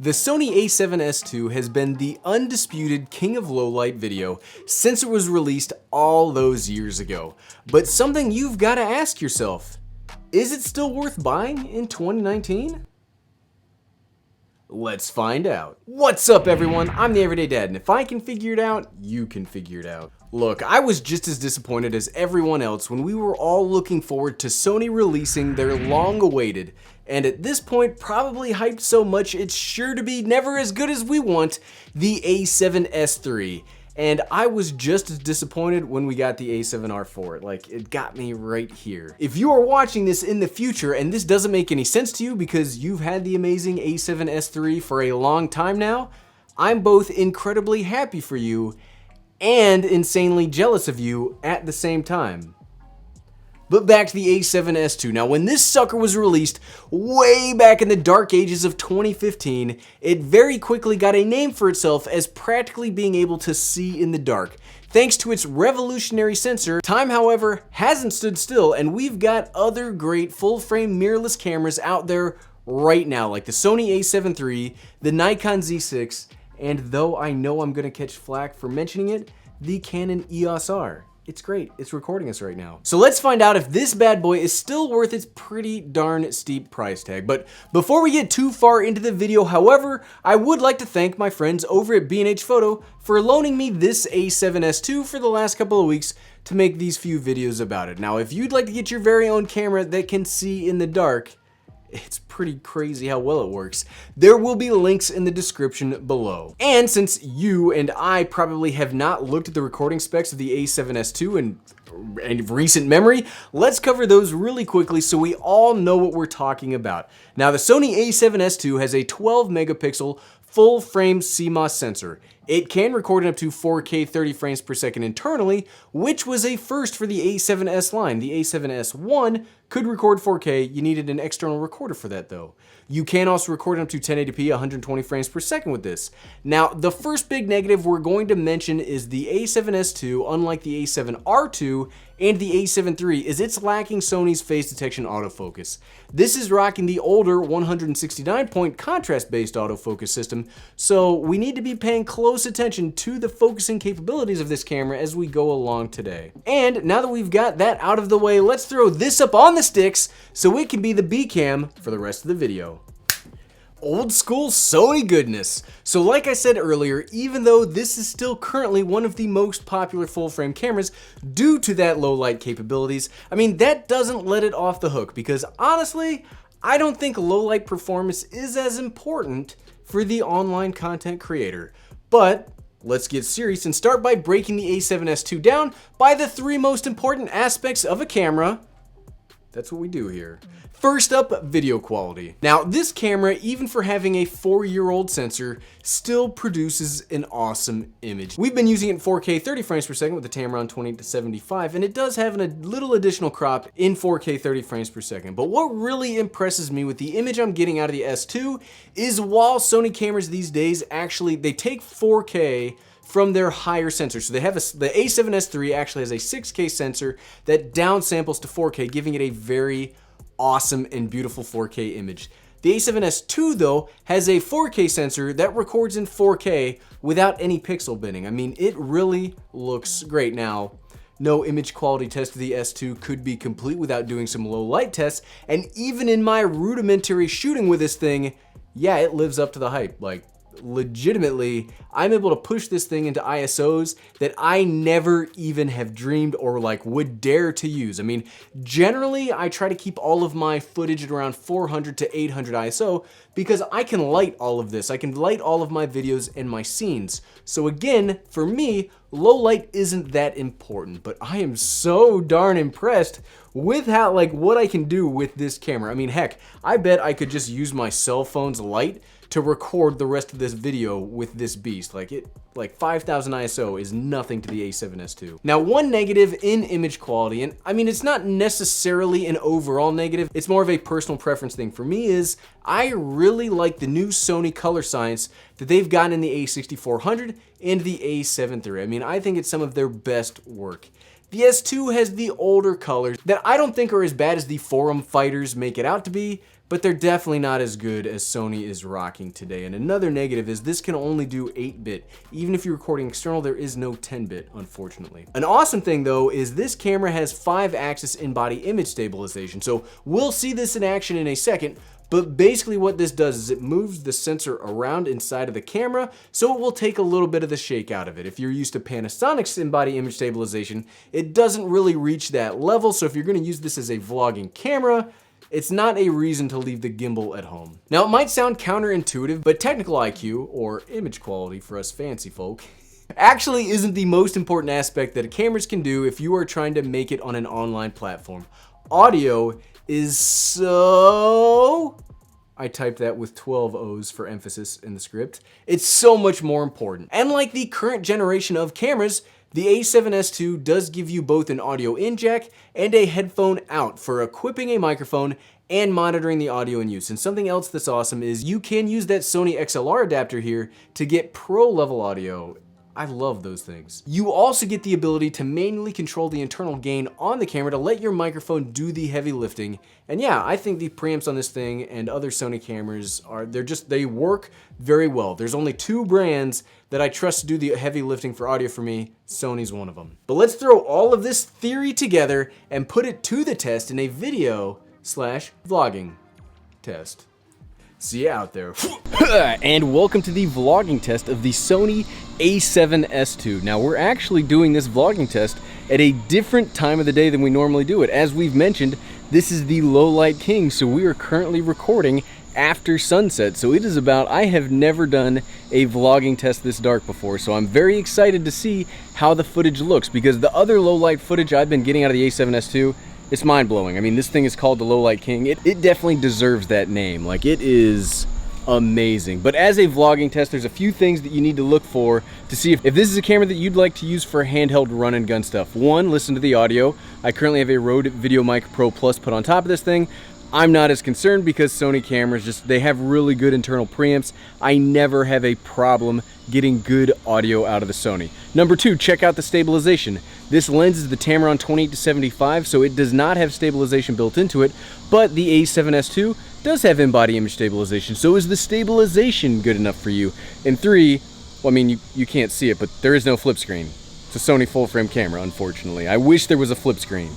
The Sony A7S II has been the undisputed king of lowlight video since it was released all those years ago. But something you've got to ask yourself, is it still worth buying in 2019? Let's find out. What's up everyone, I'm the Everyday Dad, and if I can figure it out, you can figure it out. Look, I was just as disappointed as everyone else when we were all looking forward to Sony releasing their long-awaited, and at this point probably hyped so much it's sure to be never as good as we want, the A7S III. And I was just as disappointed when we got the A7R4. Like, it got me right here. If you are watching this in the future and this doesn't make any sense to you because you've had the amazing A7S III for a long time now, I'm both incredibly happy for you and insanely jealous of you at the same time. But back to the A7S II. Now, when this sucker was released way back in the dark ages of 2015, it very quickly got a name for itself as practically being able to see in the dark. Thanks to its revolutionary sensor, time, however, hasn't stood still, and we've got other great full-frame mirrorless cameras out there right now, like the Sony A7 III, the Nikon Z6, and though I know I'm gonna catch flack for mentioning it, the Canon EOS R. It's great, it's recording us right now. So let's find out if this bad boy is still worth its pretty darn steep price tag. But before we get too far into the video, however, I would like to thank my friends over at B&H Photo for loaning me this A7S II for the last couple of weeks to make these few videos about it. Now, if you'd like to get your very own camera that can see in the dark, it's pretty crazy how well it works. There will be links in the description below. And since you and I probably have not looked at the recording specs of the A7S II in recent memory, let's cover those really quickly so we all know what we're talking about. Now, the Sony A7S II has a 12 megapixel full frame CMOS sensor. It can record in up to 4K 30 frames per second internally, which was a first for the A7S line. The A7S I could record 4K, you needed an external recorder for that though. You can also record in up to 1080p 120 frames per second with this. Now, the first big negative we're going to mention is the A7S II, unlike the A7R2 and the A7 III, is it's lacking Sony's phase detection autofocus. This is rocking the older 169-point contrast-based autofocus system, so we need to be paying close attention to the focusing capabilities of this camera as we go along today. And now that we've got that out of the way, let's throw this up on the sticks so it can be the B-cam for the rest of the video. Old school Sony goodness. So like I said earlier, even though this is still currently one of the most popular full-frame cameras due to that low light capabilities, I mean, that doesn't let it off the hook because honestly, I don't think low light performance is as important for the online content creator. But let's get serious and start by breaking the A7S II down by the three most important aspects of a camera. That's what we do here. First up, video quality. Now, this camera, even for having a 4-year-old sensor, still produces an awesome image. We've been using it in 4K 30 frames per second with the Tamron 20-75, and it does have a little additional crop in 4K 30 frames per second. But what really impresses me with the image I'm getting out of the S2 is while Sony cameras these days they take 4K from their higher sensor. So they have the A7S III actually has a 6K sensor that downsamples to 4K, giving it a very awesome and beautiful 4K image. The A7S II though has a 4K sensor that records in 4K without any pixel binning. I mean, it really looks great. Now, no image quality test of the S2 could be complete without doing some low light tests, and even in my rudimentary shooting with this thing, yeah, it lives up to the hype. Like, legitimately, I'm able to push this thing into ISOs that I never even have dreamed or would dare to use. I mean, generally I try to keep all of my footage at around 400 to 800 ISO because I can light all of this. I can light all of my videos and my scenes. So again, for me, low light isn't that important, but I am so darn impressed with how, what I can do with this camera. I mean, heck, I bet I could just use my cell phone's light to record the rest of this video with this beast. 5,000 ISO is nothing to the A7S II. Now, one negative in image quality, and I mean, it's not necessarily an overall negative, it's more of a personal preference thing for me, is I really like the new Sony color science that they've gotten in the A6400 and the A7 III. I mean, I think it's some of their best work. The S2 has the older colors that I don't think are as bad as the forum fighters make it out to be, but they're definitely not as good as Sony is rocking today. And another negative is this can only do 8-bit. Even if you're recording external, there is no 10-bit, unfortunately. An awesome thing though is this camera has 5-axis in-body image stabilization. So we'll see this in action in a second, but basically what this does is it moves the sensor around inside of the camera, so it will take a little bit of the shake out of it. If you're used to Panasonic's in-body image stabilization, it doesn't really reach that level, so if you're gonna use this as a vlogging camera, it's not a reason to leave the gimbal at home. Now it might sound counterintuitive, but technical IQ, or image quality for us fancy folk, actually isn't the most important aspect that cameras can do if you are trying to make it on an online platform. Audio is so... I typed that with 12 O's for emphasis in the script. It's so much more important. And like the current generation of cameras, the A7S II does give you both an audio in jack and a headphone out for equipping a microphone and monitoring the audio in use. And something else that's awesome is you can use that Sony XLR adapter here to get pro level audio. I love those things. You also get the ability to manually control the internal gain on the camera to let your microphone do the heavy lifting. And yeah, I think the preamps on this thing and other Sony cameras they work very well. There's only 2 brands that I trust to do the heavy lifting for audio for me. Sony's one of them. But let's throw all of this theory together and put it to the test in a video/vlogging test. See you out there. And welcome to the vlogging test of the Sony A7S II. Now we're actually doing this vlogging test at a different time of the day than we normally do it. As we've mentioned, this is the low light king, so we are currently recording after sunset. So it is I have never done a vlogging test this dark before, so I'm very excited to see how the footage looks, because the other low light footage I've been getting out of the A7S II, it's mind-blowing. I mean, this thing is called the Low Light King. It definitely deserves that name. Like, it is amazing. But as a vlogging test, there's a few things that you need to look for to see if this is a camera that you'd like to use for handheld run and gun stuff. One, listen to the audio. I currently have a Rode VideoMic Pro Plus put on top of this thing. I'm not as concerned because Sony cameras they have really good internal preamps. I never have a problem getting good audio out of the Sony. Number 2, check out the stabilization. This lens is the Tamron 28-75, so it does not have stabilization built into it, but the A7S II does have in-body image stabilization, so is the stabilization good enough for you? And 3, well, I mean, you can't see it, but there is no flip screen. It's a Sony full-frame camera, unfortunately. I wish there was a flip screen.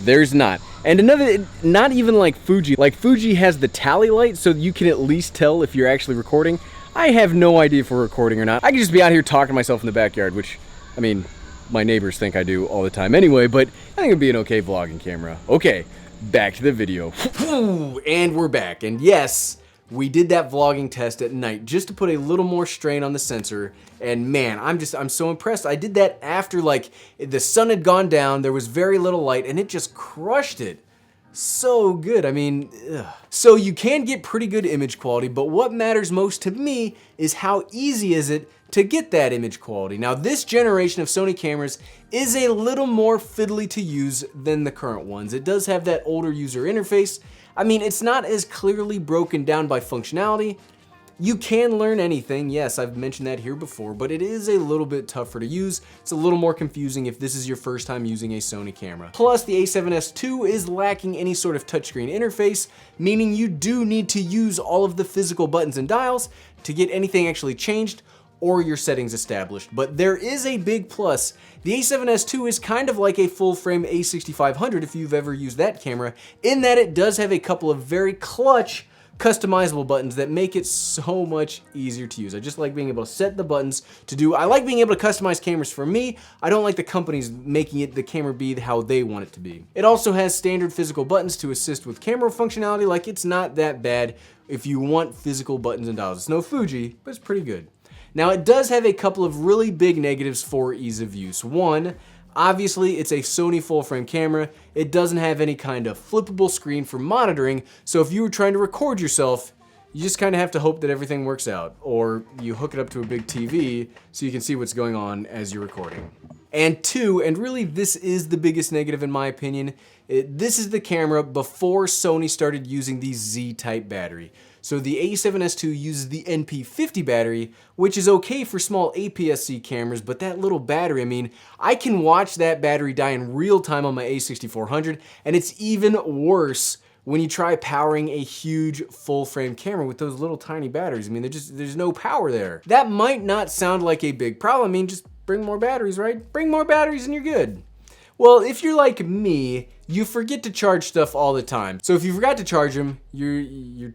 There's not. And another, not even like Fuji. Like, Fuji has the tally light, so you can at least tell if you're actually recording. I have no idea if we're recording or not. I could just be out here talking to myself in the backyard, which, I mean, my neighbors think I do all the time anyway, but I think it'd be an okay vlogging camera. Okay, back to the video. And we're back. And yes, we did that vlogging test at night just to put a little more strain on the sensor. And man, I'm so impressed. I did that after, like, the sun had gone down, there was very little light, and it just crushed it. So good. I mean, ugh. So you can get pretty good image quality, but what matters most to me is how easy is it to get that image quality. Now, this generation of Sony cameras is a little more fiddly to use than the current ones. It does have that older user interface. I mean, it's not as clearly broken down by functionality. You can learn anything, yes, I've mentioned that here before, but it is a little bit tougher to use. It's a little more confusing if this is your first time using a Sony camera. Plus, the A7S II is lacking any sort of touchscreen interface, meaning you do need to use all of the physical buttons and dials to get anything actually changed or your settings established. But there is a big plus. The A7S II is kind of like a full-frame A6500 if you've ever used that camera, in that it does have a couple of very clutch customizable buttons that make it so much easier to use. I just like being able to set the buttons to do. I like being able to customize cameras for me. I don't like the companies making the camera be how they want it to be. It also has standard physical buttons to assist with camera functionality. Like, it's not that bad if you want physical buttons and dials. It's no Fuji, but it's pretty good. Now, it does have a couple of really big negatives for ease of use. One, obviously, it's a Sony full-frame camera. It doesn't have any kind of flippable screen for monitoring, so if you were trying to record yourself, you just kind of have to hope that everything works out, or you hook it up to a big TV so you can see what's going on as you're recording. And 2, and really this is the biggest negative in my opinion, this is the camera before Sony started using the Z-type battery. So the A7S II uses the NP50 battery, which is okay for small APS-C cameras, but that little battery, I mean, I can watch that battery die in real time on my A6400, and it's even worse when you try powering a huge full frame camera with those little tiny batteries. I mean, there's no power there. That might not sound like a big problem. I mean, just bring more batteries, right? Bring more batteries and you're good. Well, if you're like me, you forget to charge stuff all the time. So if you forgot to charge them, you're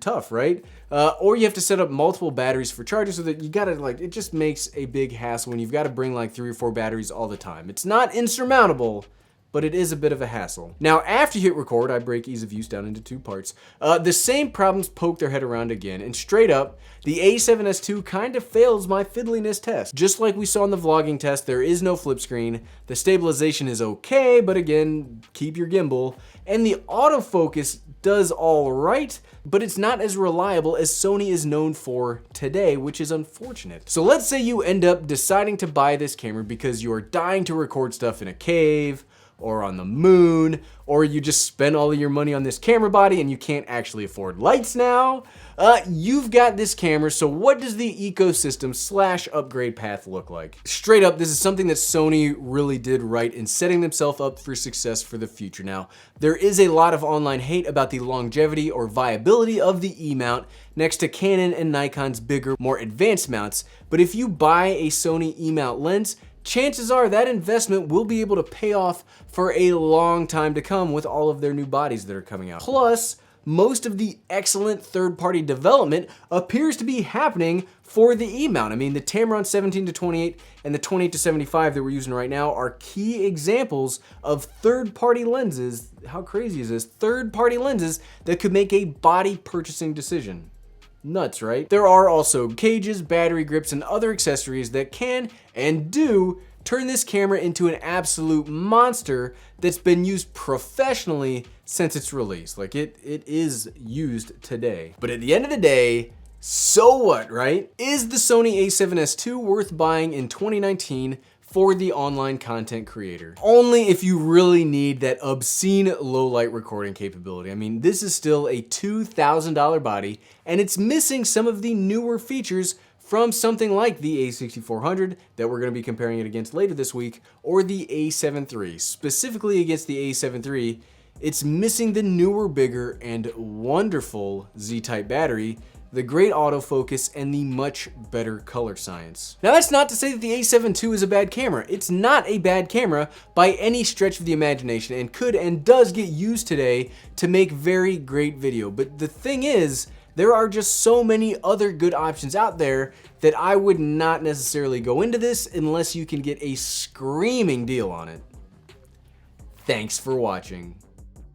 tough, right? Or you have to set up multiple batteries for charging, so that you gotta, like, it just makes a big hassle when you've got to bring like 3 or 4 batteries all the time. It's not insurmountable, but it is a bit of a hassle. Now, after you hit record, I break ease of use down into 2 parts. The same problems poke their head around again, and straight up, the A7S II kind of fails my fiddliness test. Just like we saw in the vlogging test, there is no flip screen, the stabilization is okay, but again, keep your gimbal, and the autofocus does all right, but it's not as reliable as Sony is known for today, which is unfortunate. So let's say you end up deciding to buy this camera because you are dying to record stuff in a cave, or on the moon, or you just spend all of your money on this camera body and you can't actually afford lights now. You've got this camera, so what does the ecosystem / upgrade path look like? Straight up, this is something that Sony really did right in setting themselves up for success for the future. Now, there is a lot of online hate about the longevity or viability of the E-mount next to Canon and Nikon's bigger, more advanced mounts, but if you buy a Sony E-mount lens, chances are that investment will be able to pay off for a long time to come with all of their new bodies that are coming out. Plus, most of the excellent third-party development appears to be happening for the E-mount. I mean, the Tamron 17-28 and the 28-75 that we're using right now are key examples of third-party lenses. How crazy is this? Third-party lenses that could make a body purchasing decision. Nuts, right? There are also cages, battery grips, and other accessories that can and do turn this camera into an absolute monster that's been used professionally since its release. Like, it is used today. But at the end of the day, so what, right? Is the Sony A7S II worth buying in 2019 for the online content creator? Only if you really need that obscene low light recording capability. I mean, this is still a $2,000 body, and it's missing some of the newer features from something like the A6400 that we're going to be comparing it against later this week, or the A7 III. Specifically against the A7 III, it's missing the newer, bigger, and wonderful Z-type battery, the great autofocus, and the much better color science. Now, that's not to say that the A7 II is a bad camera. It's not a bad camera by any stretch of the imagination, and could and does get used today to make very great video. But the thing is, there are just so many other good options out there that I would not necessarily go into this unless you can get a screaming deal on it. Thanks for watching.